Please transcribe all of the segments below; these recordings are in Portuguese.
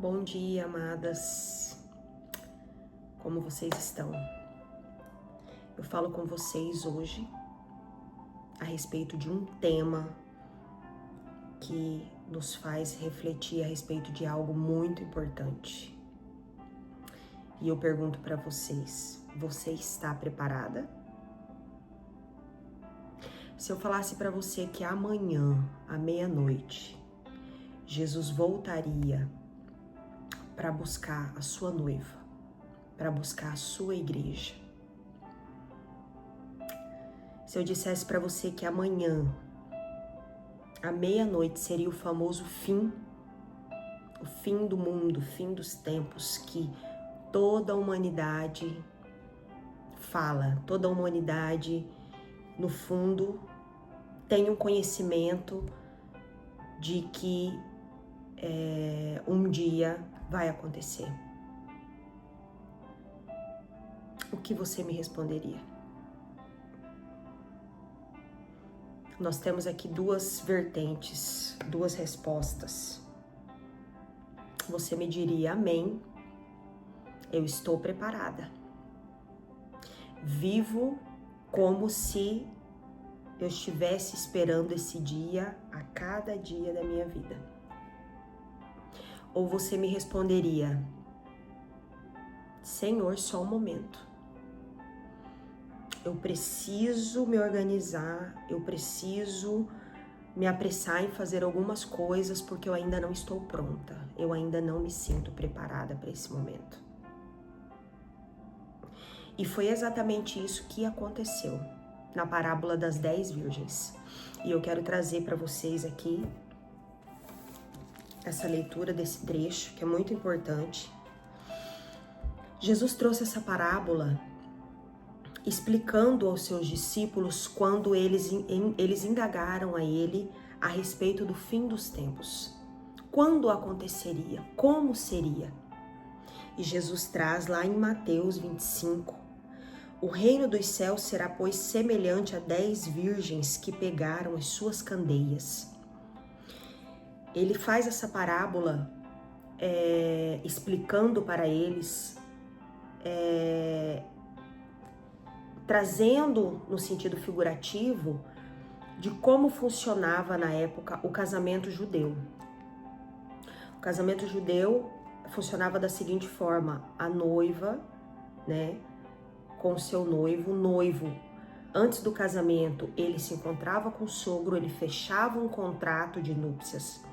Bom dia, amadas. Como vocês estão? Eu falo com vocês hoje a respeito de um tema que nos faz refletir a respeito de algo muito importante. E eu pergunto para vocês, você está preparada? Se eu falasse para você que amanhã, à meia-noite, Jesus voltaria para buscar a sua noiva, para buscar a sua igreja. Se eu dissesse para você que amanhã, à meia-noite, seria o famoso fim, o fim do mundo, o fim dos tempos, que toda a humanidade fala, toda a humanidade, no fundo, tem um conhecimento de que um dia vai acontecer. O que você me responderia? Nós temos aqui duas vertentes, duas respostas. Você me diria amém, eu estou preparada. Vivo como se eu estivesse esperando esse dia a cada dia da minha vida. Ou você me responderia, Senhor, só um momento. Eu preciso me organizar, eu preciso me apressar em fazer algumas coisas porque eu ainda não estou pronta, eu ainda não me sinto preparada para esse momento. E foi exatamente isso que aconteceu na parábola das 10 virgens. E eu quero trazer para vocês aqui essa leitura desse trecho, que é muito importante. Jesus trouxe essa parábola explicando aos seus discípulos quando eles indagaram a ele a respeito do fim dos tempos. Quando aconteceria? Como seria? E Jesus traz lá em Mateus 25, o reino dos céus será, pois, semelhante a 10 virgens que pegaram as suas candeias. Ele faz essa parábola explicando para eles, trazendo no sentido figurativo de como funcionava na época o casamento judeu. O casamento judeu funcionava da seguinte forma: a noiva, com o seu noivo, o noivo, antes do casamento, ele se encontrava com o sogro, ele fechava um contrato de núpcias,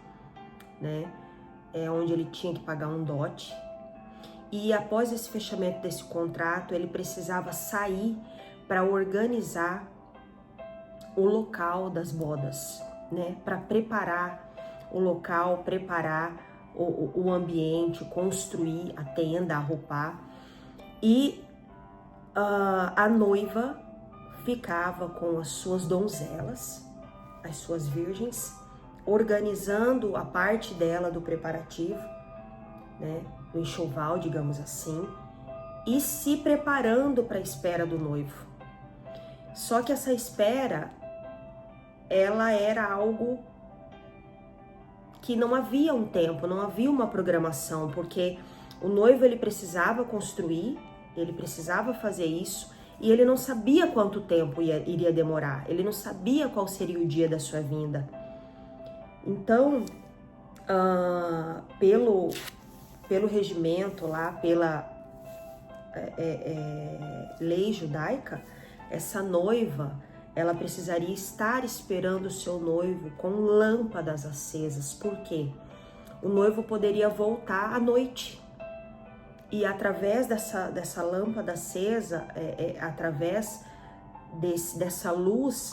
onde ele tinha que pagar um dote. E após esse fechamento desse contrato, ele precisava sair para organizar o local das bodas, para preparar o local, preparar o ambiente, construir a tenda, arrupar. E a noiva ficava com as suas donzelas, as suas virgens, organizando a parte dela do preparativo, do enxoval, digamos assim, e se preparando para a espera do noivo. Só que essa espera, ela era algo que não havia um tempo, não havia uma programação, porque o noivo ele precisava construir, ele precisava fazer isso, e ele não sabia quanto tempo iria demorar, ele não sabia qual seria o dia da sua vinda. Então, pelo regimento lá, pela lei judaica, essa noiva, ela precisaria estar esperando o seu noivo com lâmpadas acesas. Por quê? O noivo poderia voltar à noite. E através dessa lâmpada acesa, através dessa luz,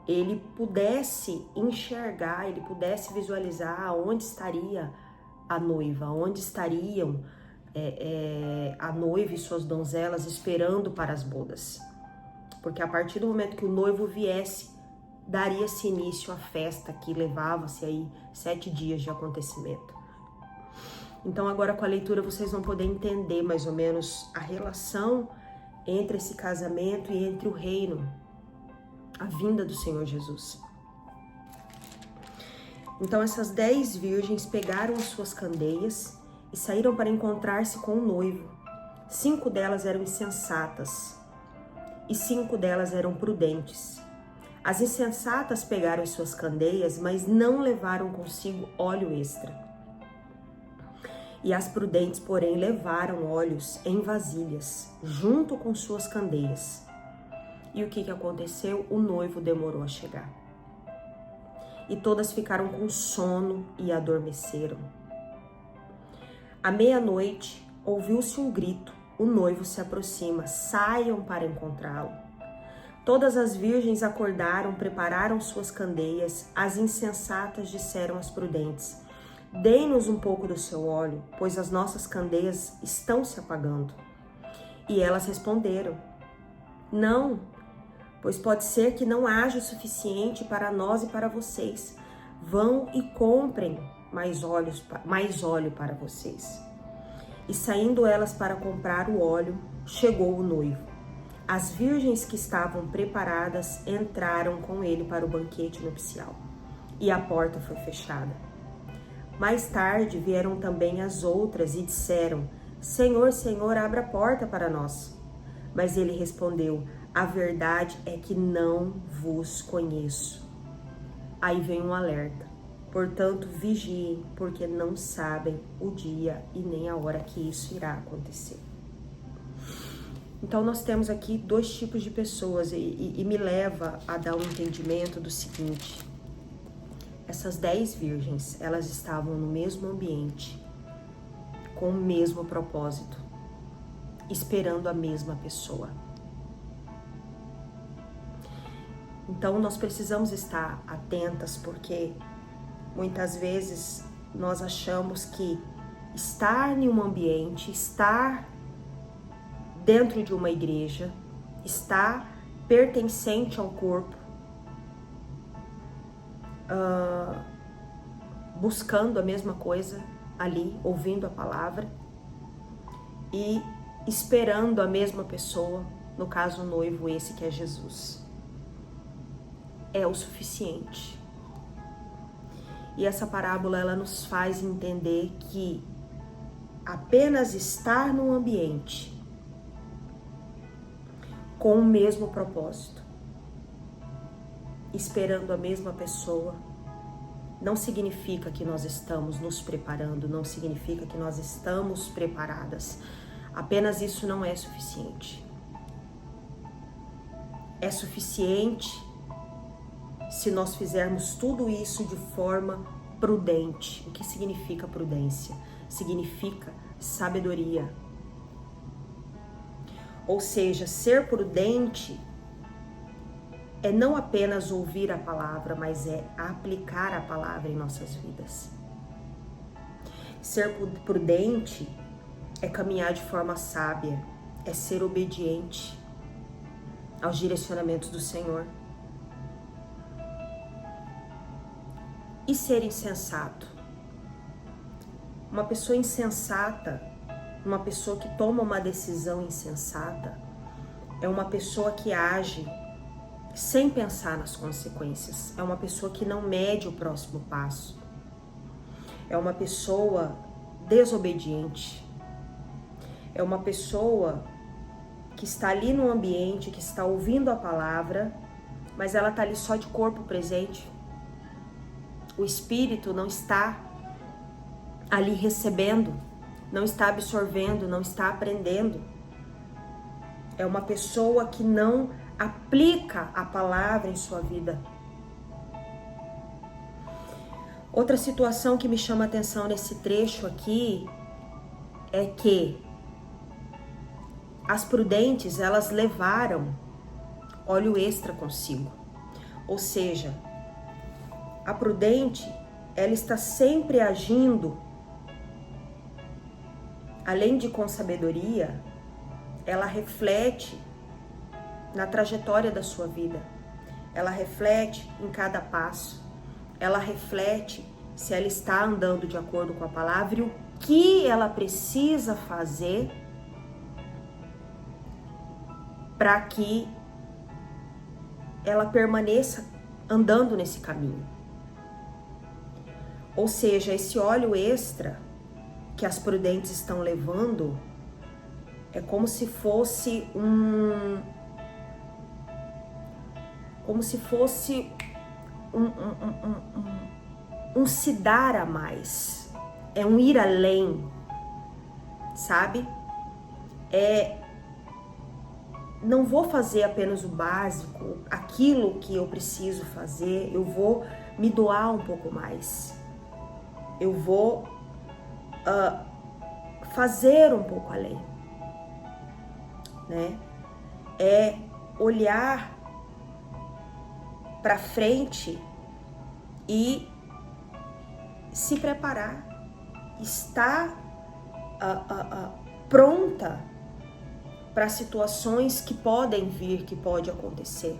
ele pudesse enxergar, ele pudesse visualizar aonde estaria a noiva, onde estariam a noiva e suas donzelas esperando para as bodas. Porque a partir do momento que o noivo viesse, daria-se início à festa que levava-se aí 7 dias de acontecimento. Então agora com a leitura vocês vão poder entender mais ou menos a relação entre esse casamento e entre o reino, a vinda do Senhor Jesus. Então essas 10 virgens pegaram as suas candeias e saíram para encontrar-se com o noivo. 5 delas eram insensatas e 5 delas eram prudentes. As insensatas pegaram as suas candeias, mas não levaram consigo óleo extra. E as prudentes, porém, levaram óleos em vasilhas, junto com suas candeias. E o que aconteceu? O noivo demorou a chegar. E todas ficaram com sono e adormeceram. À meia-noite, ouviu-se um grito. O noivo se aproxima, saiam para encontrá-lo. Todas as virgens acordaram, prepararam suas candeias. As insensatas disseram às prudentes: dê-nos um pouco do seu óleo, pois as nossas candeias estão se apagando. E elas responderam: não, pois pode ser que não haja o suficiente para nós e para vocês. Vão e comprem mais óleo para vocês. E saindo elas para comprar o óleo, chegou o noivo. As virgens que estavam preparadas entraram com ele para o banquete nupcial, e a porta foi fechada. Mais tarde vieram também as outras e disseram: Senhor, Senhor, abra a porta para nós. Mas ele respondeu: a verdade é que não vos conheço. Aí vem um alerta. Portanto, vigiem, porque não sabem o dia e nem a hora que isso irá acontecer. Então, nós temos aqui 2 tipos de pessoas e me leva a dar um entendimento do seguinte: essas 10 virgens, elas estavam no mesmo ambiente, com o mesmo propósito, esperando a mesma pessoa. Então, nós precisamos estar atentas, porque muitas vezes nós achamos que estar em um ambiente, estar dentro de uma igreja, estar pertencente ao corpo, buscando a mesma coisa ali, ouvindo a palavra e esperando a mesma pessoa, no caso o noivo, esse que é Jesus, é o suficiente. E essa parábola, ela nos faz entender que apenas estar num ambiente com o mesmo propósito, esperando a mesma pessoa, não significa que nós estamos nos preparando, não significa que nós estamos preparadas. Apenas isso não é suficiente. É suficiente se nós fizermos tudo isso de forma prudente. O que significa prudência? Significa sabedoria. Ou seja, ser prudente é não apenas ouvir a palavra, mas é aplicar a palavra em nossas vidas. Ser prudente é caminhar de forma sábia, é ser obediente aos direcionamentos do Senhor. E ser insensato. Uma pessoa insensata, uma pessoa que toma uma decisão insensata, é uma pessoa que age sem pensar nas consequências. É uma pessoa que não mede o próximo passo. É uma pessoa desobediente. É uma pessoa que está ali no ambiente, que está ouvindo a palavra, mas ela está ali só de corpo presente. O espírito não está ali recebendo, não está absorvendo, não está aprendendo. É uma pessoa que não aplica a palavra em sua vida. Outra situação que me chama a atenção nesse trecho aqui é que as prudentes, elas levaram óleo extra consigo. Ou seja, a prudente, ela está sempre agindo, além de com sabedoria, ela reflete na trajetória da sua vida. Ela reflete em cada passo. Ela reflete se ela está andando de acordo com a palavra e o que ela precisa fazer para que ela permaneça andando nesse caminho. Ou seja, esse óleo extra que as prudentes estão levando é como se fosse um se dar a mais, é um ir além, sabe? Não vou fazer apenas o básico, aquilo que eu preciso fazer, eu vou me doar um pouco mais, eu vou fazer um pouco além, né? É olhar para frente e se preparar, estar pronta para situações que podem vir, que pode acontecer,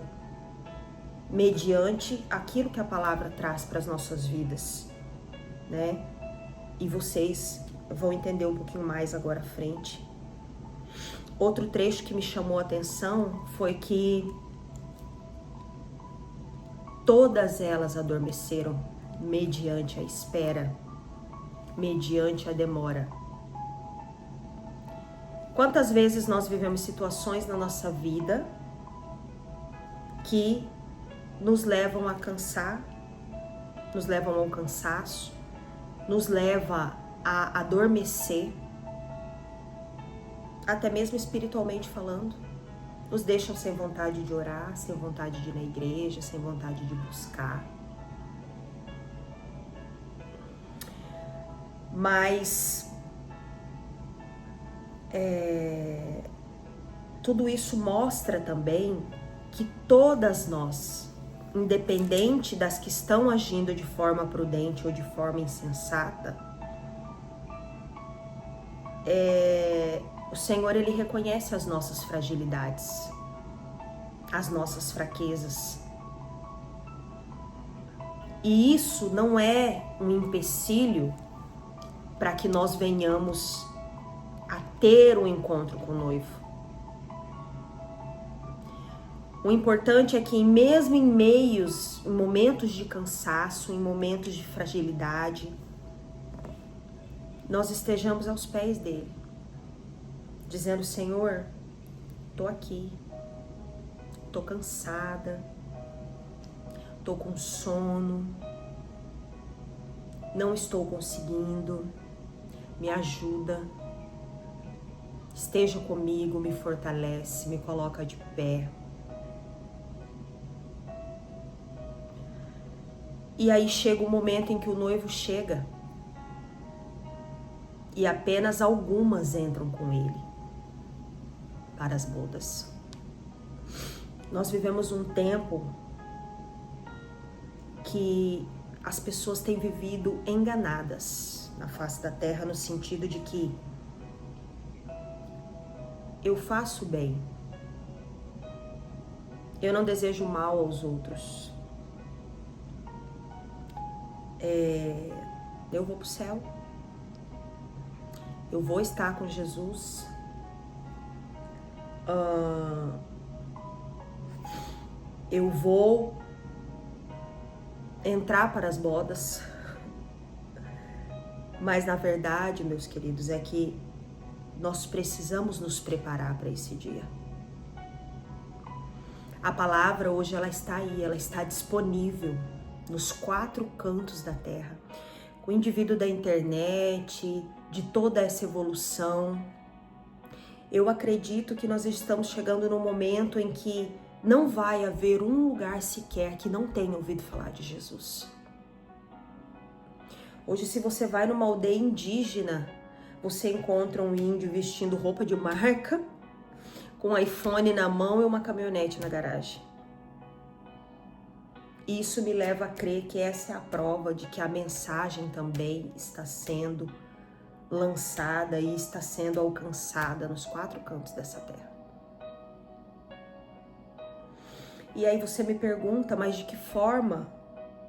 mediante aquilo que a palavra traz para as nossas vidas, né? E vocês vão entender um pouquinho mais agora à frente. Outro trecho que me chamou a atenção foi que todas elas adormeceram mediante a espera, mediante a demora. Quantas vezes nós vivemos situações na nossa vida que nos levam a cansar, nos levam ao cansaço, nos leva a adormecer, até mesmo espiritualmente falando, nos deixam sem vontade de orar, sem vontade de ir na igreja, sem vontade de buscar. Mas tudo isso mostra também que todas nós, independente das que estão agindo de forma prudente ou de forma insensata, o Senhor, Ele reconhece as nossas fragilidades, as nossas fraquezas. E isso não é um empecilho para que nós venhamos a ter um encontro com o noivo. O importante é que mesmo em momentos de cansaço, em momentos de fragilidade, nós estejamos aos pés dele, dizendo: Senhor, tô aqui, tô cansada, tô com sono, não estou conseguindo, me ajuda, esteja comigo, me fortalece, me coloca de pé. E aí chega o momento em que o noivo chega e apenas algumas entram com ele para as bodas. Nós vivemos um tempo que as pessoas têm vivido enganadas na face da terra, no sentido de que eu faço bem, eu não desejo mal aos outros, eu vou pro céu, eu vou estar com Jesus, eu vou entrar para as bodas. Mas na verdade, meus queridos, é que nós precisamos nos preparar para esse dia. A palavra hoje ela está aí, ela está disponível nos 4 cantos da terra. O indivíduo da internet, de toda essa evolução, eu acredito que nós estamos chegando num momento em que não vai haver um lugar sequer que não tenha ouvido falar de Jesus. Hoje, se você vai numa aldeia indígena, você encontra um índio vestindo roupa de marca, com um iPhone na mão e uma caminhonete na garagem. Isso me leva a crer que essa é a prova de que a mensagem também está sendo lançada e está sendo alcançada nos 4 cantos dessa terra. E aí você me pergunta, mas de que forma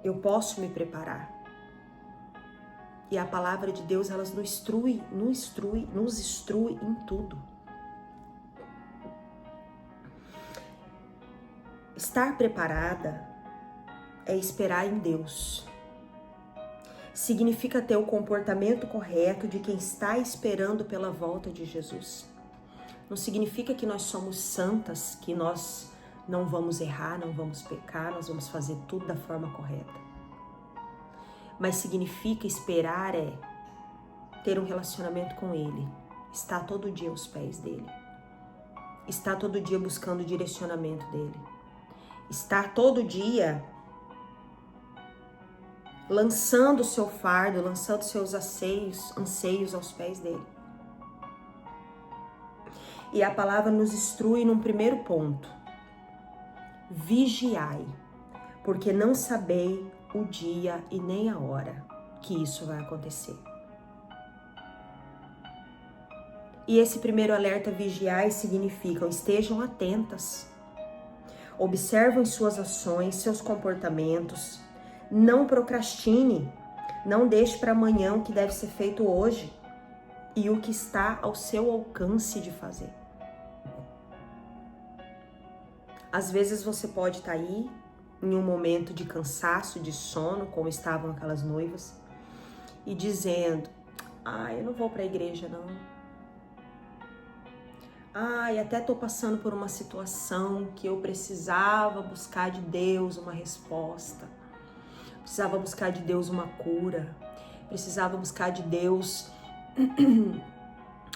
eu posso me preparar? E a palavra de Deus, ela nos instrui em tudo. Estar preparada é esperar em Deus. significa ter o comportamento correto de quem está esperando pela volta de Jesus. Não significa que nós somos santas, que nós não vamos errar, não vamos pecar, nós vamos fazer tudo da forma correta. Mas significa esperar ter um relacionamento com Ele, estar todo dia aos pés dele, estar todo dia buscando o direcionamento dele, estar todo dia lançando o seu fardo, lançando seus anseios aos pés dele. E a palavra nos instrui num primeiro ponto: vigiai, porque não sabei o dia e nem a hora que isso vai acontecer. E esse primeiro alerta, vigiai, significa: estejam atentas, observem suas ações, seus comportamentos, não procrastine, não deixe para amanhã o que deve ser feito hoje e o que está ao seu alcance de fazer. Às vezes você pode estar aí em um momento de cansaço, de sono, como estavam aquelas noivas, e dizendo: eu não vou para a igreja não. Até tô passando por uma situação que eu precisava buscar de Deus uma resposta. Precisava buscar de Deus uma cura. Precisava buscar de Deus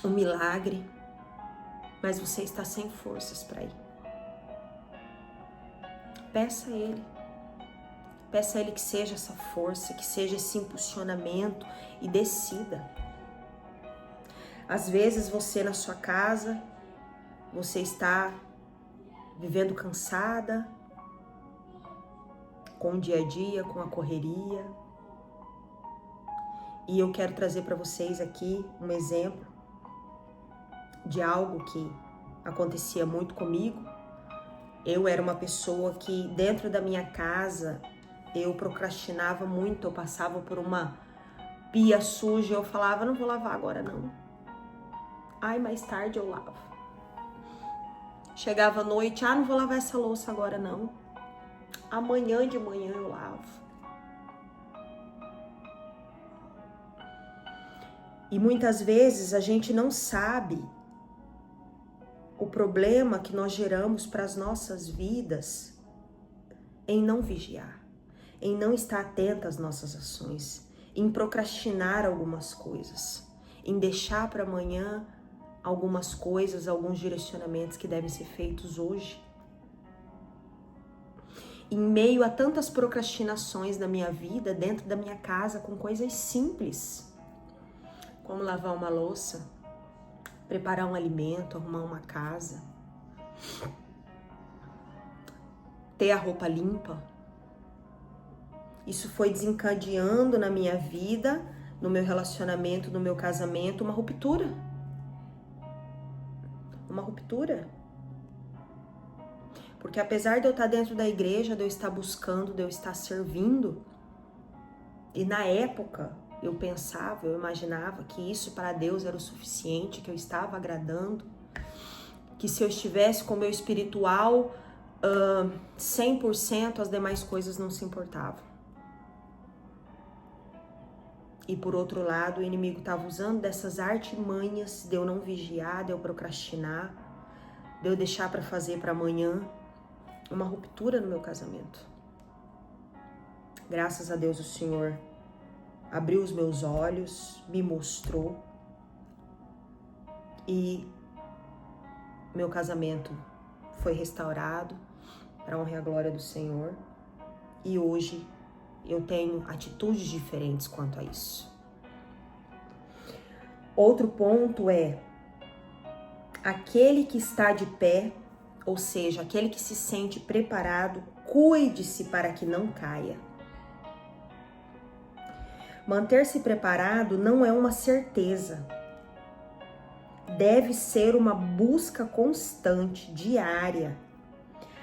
um milagre. Mas você está sem forças para ir. Peça a Ele. Peça a Ele que seja essa força, que seja esse impulsionamento e decida. Às vezes você na sua casa, você está vivendo cansada, com o dia a dia, com a correria. E eu quero trazer para vocês aqui um exemplo de algo que acontecia muito comigo. Eu era uma pessoa que dentro da minha casa eu procrastinava muito, eu passava por uma pia suja, eu falava: não vou lavar agora não. Mais tarde eu lavo. Chegava à noite: não vou lavar essa louça agora não. Amanhã de manhã eu lavo. E muitas vezes a gente não sabe o problema que nós geramos para as nossas vidas em não vigiar, em não estar atenta às nossas ações, em procrastinar algumas coisas, em deixar para amanhã algumas coisas, alguns direcionamentos que devem ser feitos hoje. Em meio a tantas procrastinações na minha vida, dentro da minha casa, com coisas simples, como lavar uma louça, preparar um alimento, arrumar uma casa, ter a roupa limpa. Isso foi desencadeando na minha vida, no meu relacionamento, no meu casamento, uma ruptura. Uma ruptura. Porque apesar de eu estar dentro da igreja, de eu estar buscando, de eu estar servindo, e na época eu pensava, eu imaginava que isso para Deus era o suficiente, que eu estava agradando, que se eu estivesse com o meu espiritual 100%, as demais coisas não se importavam. E por outro lado, o inimigo estava usando dessas artimanhas de eu não vigiar, de eu procrastinar, de eu deixar para fazer para amanhã, uma ruptura no meu casamento. Graças a Deus o Senhor abriu os meus olhos, me mostrou, e meu casamento foi restaurado para a honra e a glória do Senhor. E hoje eu tenho atitudes diferentes quanto a isso. Outro ponto é: aquele que está de pé, ou seja, aquele que se sente preparado, cuide-se para que não caia. Manter-se preparado não é uma certeza. Deve ser uma busca constante, diária.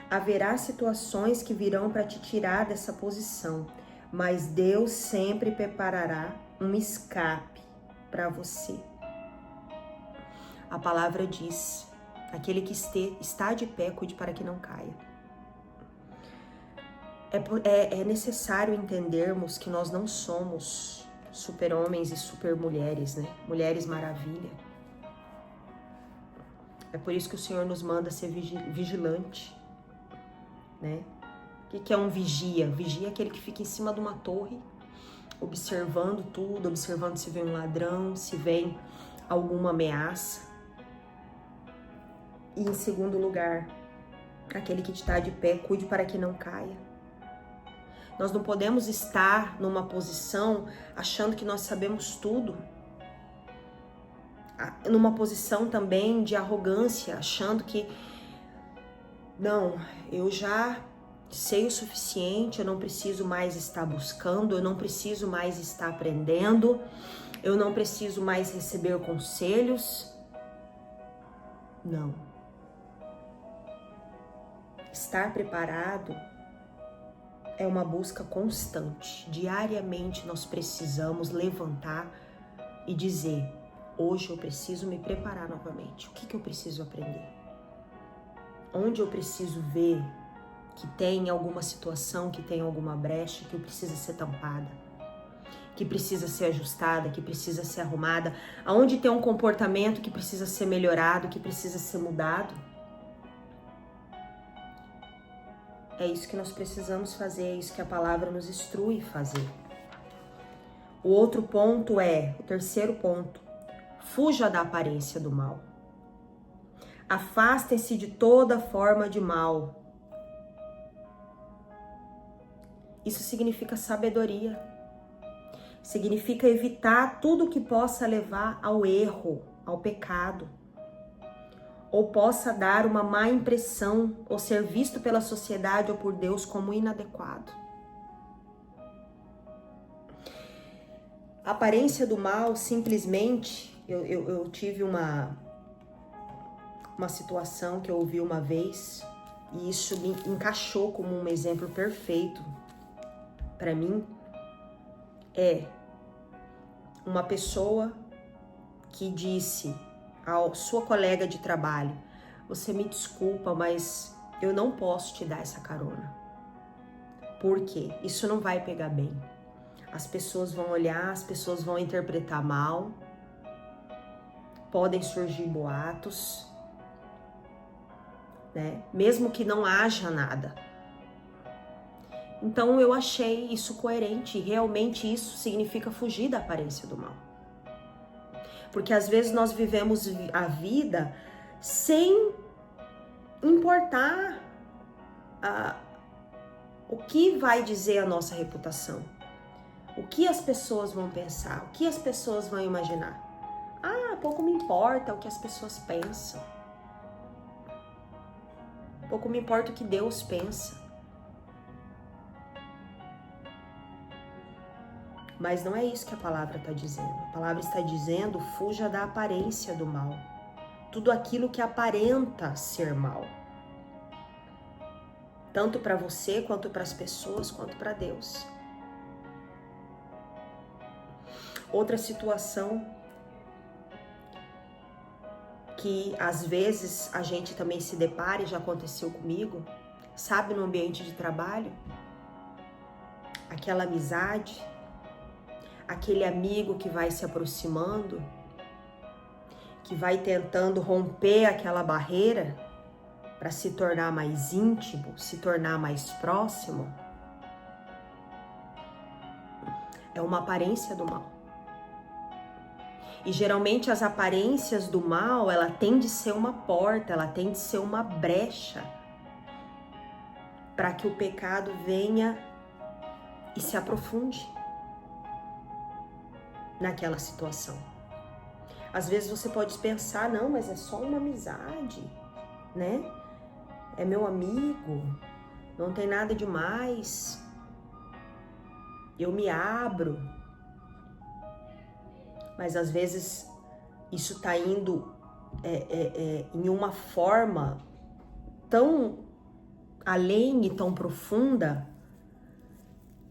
Haverá situações que virão para te tirar dessa posição, mas Deus sempre preparará um escape para você. A palavra diz: aquele que está de pé, cuide para que não caia. É necessário entendermos que nós não somos super-homens e super-mulheres, né? Mulheres maravilha. É por isso que o Senhor nos manda ser vigilante, né? O que é um vigia? Vigia é aquele que fica em cima de uma torre, observando tudo, observando se vem um ladrão, se vem alguma ameaça. E em segundo lugar, aquele que está de pé, cuide para que não caia. Nós não podemos estar numa posição achando que nós sabemos tudo. Numa posição também de arrogância, achando que não, eu já sei o suficiente, eu não preciso mais estar buscando, eu não preciso mais estar aprendendo, eu não preciso mais receber conselhos. Não. Estar preparado é uma busca constante. Diariamente nós precisamos levantar e dizer: hoje eu preciso me preparar novamente. O que eu preciso aprender? Onde eu preciso ver que tem alguma situação, que tem alguma brecha, que precisa ser tampada, que precisa ser ajustada, que precisa ser arrumada, aonde tem um comportamento que precisa ser melhorado, que precisa ser mudado. É isso que nós precisamos fazer, é isso que a palavra nos instrui fazer. O outro ponto o terceiro ponto, fuja da aparência do mal. Afastem-se de toda forma de mal. Isso significa sabedoria. Significa evitar tudo que possa levar ao erro, ao pecado, ou possa dar uma má impressão, ou ser visto pela sociedade ou por Deus como inadequado. A aparência do mal, simplesmente, eu tive uma situação que eu ouvi uma vez, e isso me encaixou como um exemplo perfeito para mim. É uma pessoa que disse à sua colega de trabalho: você me desculpa, mas eu não posso te dar essa carona. Por quê? Isso não vai pegar bem. As pessoas vão olhar, as pessoas vão interpretar mal, podem surgir boatos, né? Mesmo que não haja nada. Então eu achei isso coerente, e realmente isso significa fugir da aparência do mal. Porque às vezes nós vivemos a vida sem importar o que vai dizer a nossa reputação. O que as pessoas vão pensar, o que as pessoas vão imaginar. Pouco me importa o que as pessoas pensam. Pouco me importa o que Deus pensa. Mas não é isso que a palavra está dizendo. A palavra está dizendo: fuja da aparência do mal. Tudo aquilo que aparenta ser mal. Tanto para você, quanto para as pessoas, quanto para Deus. Outra situação que às vezes a gente também se depara, e já aconteceu comigo, sabe, no ambiente de trabalho, aquela amizade, aquele amigo que vai se aproximando, que vai tentando romper aquela barreira para se tornar mais íntimo, se tornar mais próximo. É uma aparência do mal. E geralmente as aparências do mal, ela tem de ser uma porta, ela tem de ser uma brecha para que o pecado venha e se aprofunde naquela situação. Às vezes você pode pensar: não, mas é só uma amizade, né? É meu amigo, não tem nada demais, eu me abro. Mas às vezes isso está indo em uma forma tão além e tão profunda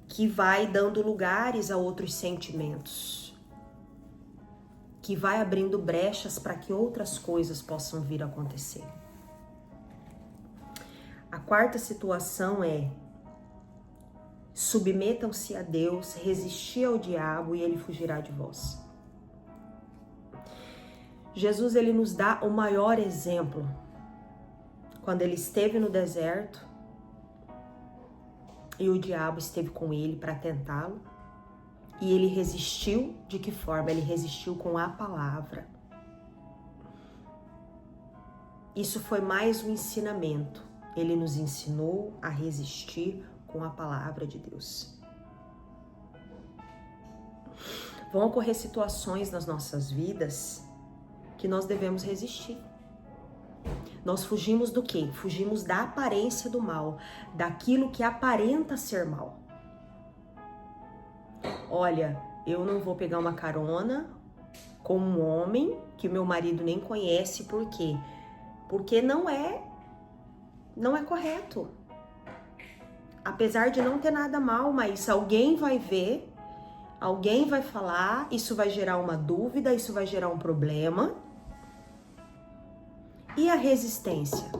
que vai dando lugares a outros sentimentos, que vai abrindo brechas para que outras coisas possam vir a acontecer. A quarta situação é Submetam-se a Deus, resisti ao diabo e ele fugirá de vós. Jesus, ele nos dá o maior exemplo. Quando ele esteve no deserto e o diabo esteve com ele para tentá-lo, e ele resistiu. De que forma? Ele resistiu com a palavra. Isso foi mais um ensinamento. Ele nos ensinou a resistir com a palavra de Deus. Vão ocorrer situações nas nossas vidas que nós devemos resistir. Nós fugimos do quê? Fugimos da aparência do mal, daquilo que aparenta ser mal. Olha, eu não vou pegar uma carona com um homem que meu marido nem conhece, por quê? Porque não é correto. Apesar de não ter nada mal, mas alguém vai ver, alguém vai falar, isso vai gerar uma dúvida, isso vai gerar um problema. E a resistência?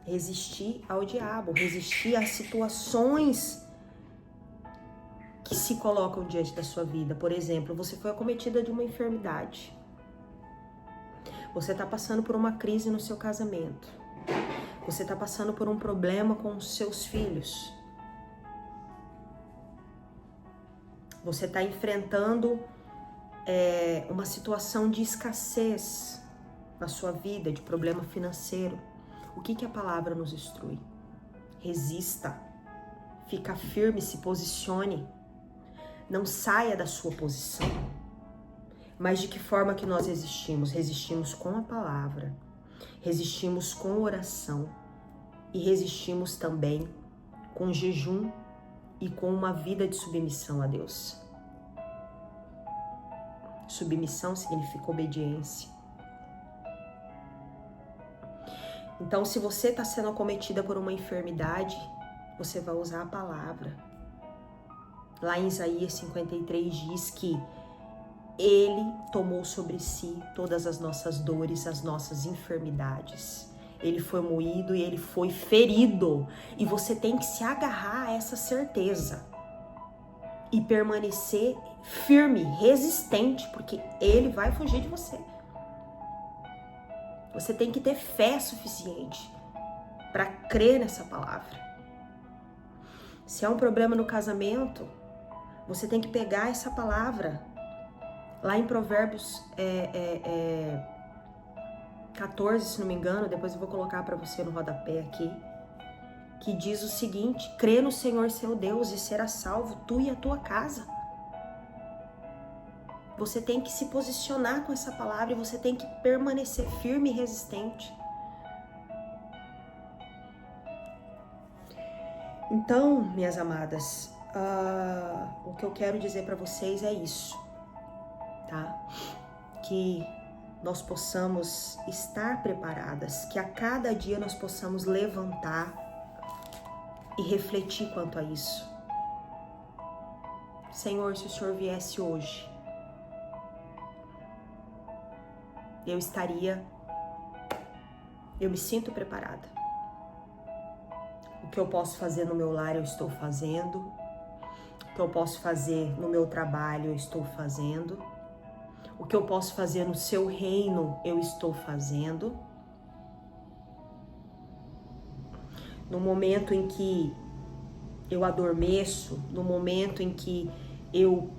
Resistir ao diabo, resistir às situações que se colocam diante da sua vida. Por exemplo, você foi acometida de uma enfermidade. Você está passando por uma crise no seu casamento. Você está passando por um problema com os seus filhos. Você está enfrentando uma situação de escassez na sua vida, de problema financeiro. O que a palavra nos instrui? Resista, fica firme, se posicione, não saia da sua posição. Mas de que forma que nós resistimos? Resistimos com a palavra, resistimos com oração e resistimos também com jejum e com uma vida de submissão a Deus. Submissão significa obediência. Então, se você está sendo acometida por uma enfermidade, você vai usar a palavra. Lá em Isaías 53 diz que Ele tomou sobre si todas as nossas dores, as nossas enfermidades. Ele foi moído e Ele foi ferido. E você tem que se agarrar a essa certeza e permanecer firme, resistente, porque Ele vai fugir de você. Você tem que ter fé suficiente para crer nessa palavra. Se há um problema no casamento, você tem que pegar essa palavra. Lá em Provérbios 14, se não me engano, depois eu vou colocar para você no rodapé aqui, que diz o seguinte: crê no Senhor seu Deus e será salvo tu e a tua casa. Você tem que se posicionar com essa palavra e você tem que permanecer firme e resistente. Então, minhas amadas, o que eu quero dizer para vocês é isso, tá? Que nós possamos estar preparadas, que a cada dia nós possamos levantar e refletir quanto a isso. Senhor, se o Senhor viesse hoje, eu me sinto preparada. O que eu posso fazer no meu lar, eu estou fazendo. O que eu posso fazer no meu trabalho, eu estou fazendo. O que eu posso fazer no seu reino, eu estou fazendo. No momento em que eu adormeço, no momento em que eu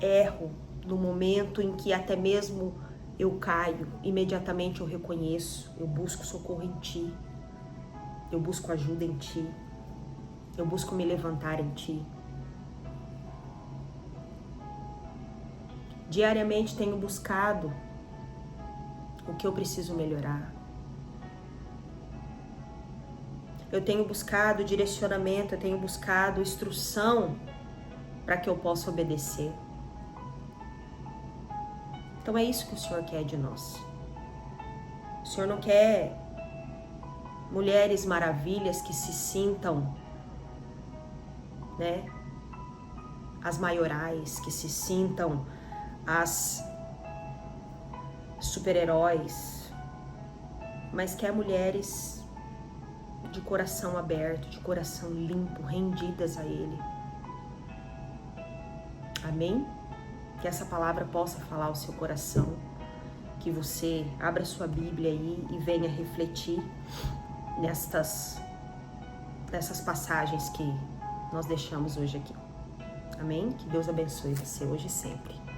erro, no momento em que até mesmo eu caio, imediatamente eu reconheço, eu busco socorro em Ti, eu busco ajuda em Ti, eu busco me levantar em Ti. Diariamente tenho buscado o que eu preciso melhorar. Eu tenho buscado direcionamento, eu tenho buscado instrução para que eu possa obedecer. Então é isso que o Senhor quer de nós. O Senhor não quer mulheres maravilhas que se sintam, né, as maiorais, que se sintam as super-heróis, mas quer mulheres de coração aberto, de coração limpo, rendidas a Ele. Amém? Que essa palavra possa falar ao seu coração, que você abra sua Bíblia aí e venha refletir nessas passagens que nós deixamos hoje aqui. Amém? Que Deus abençoe você hoje e sempre.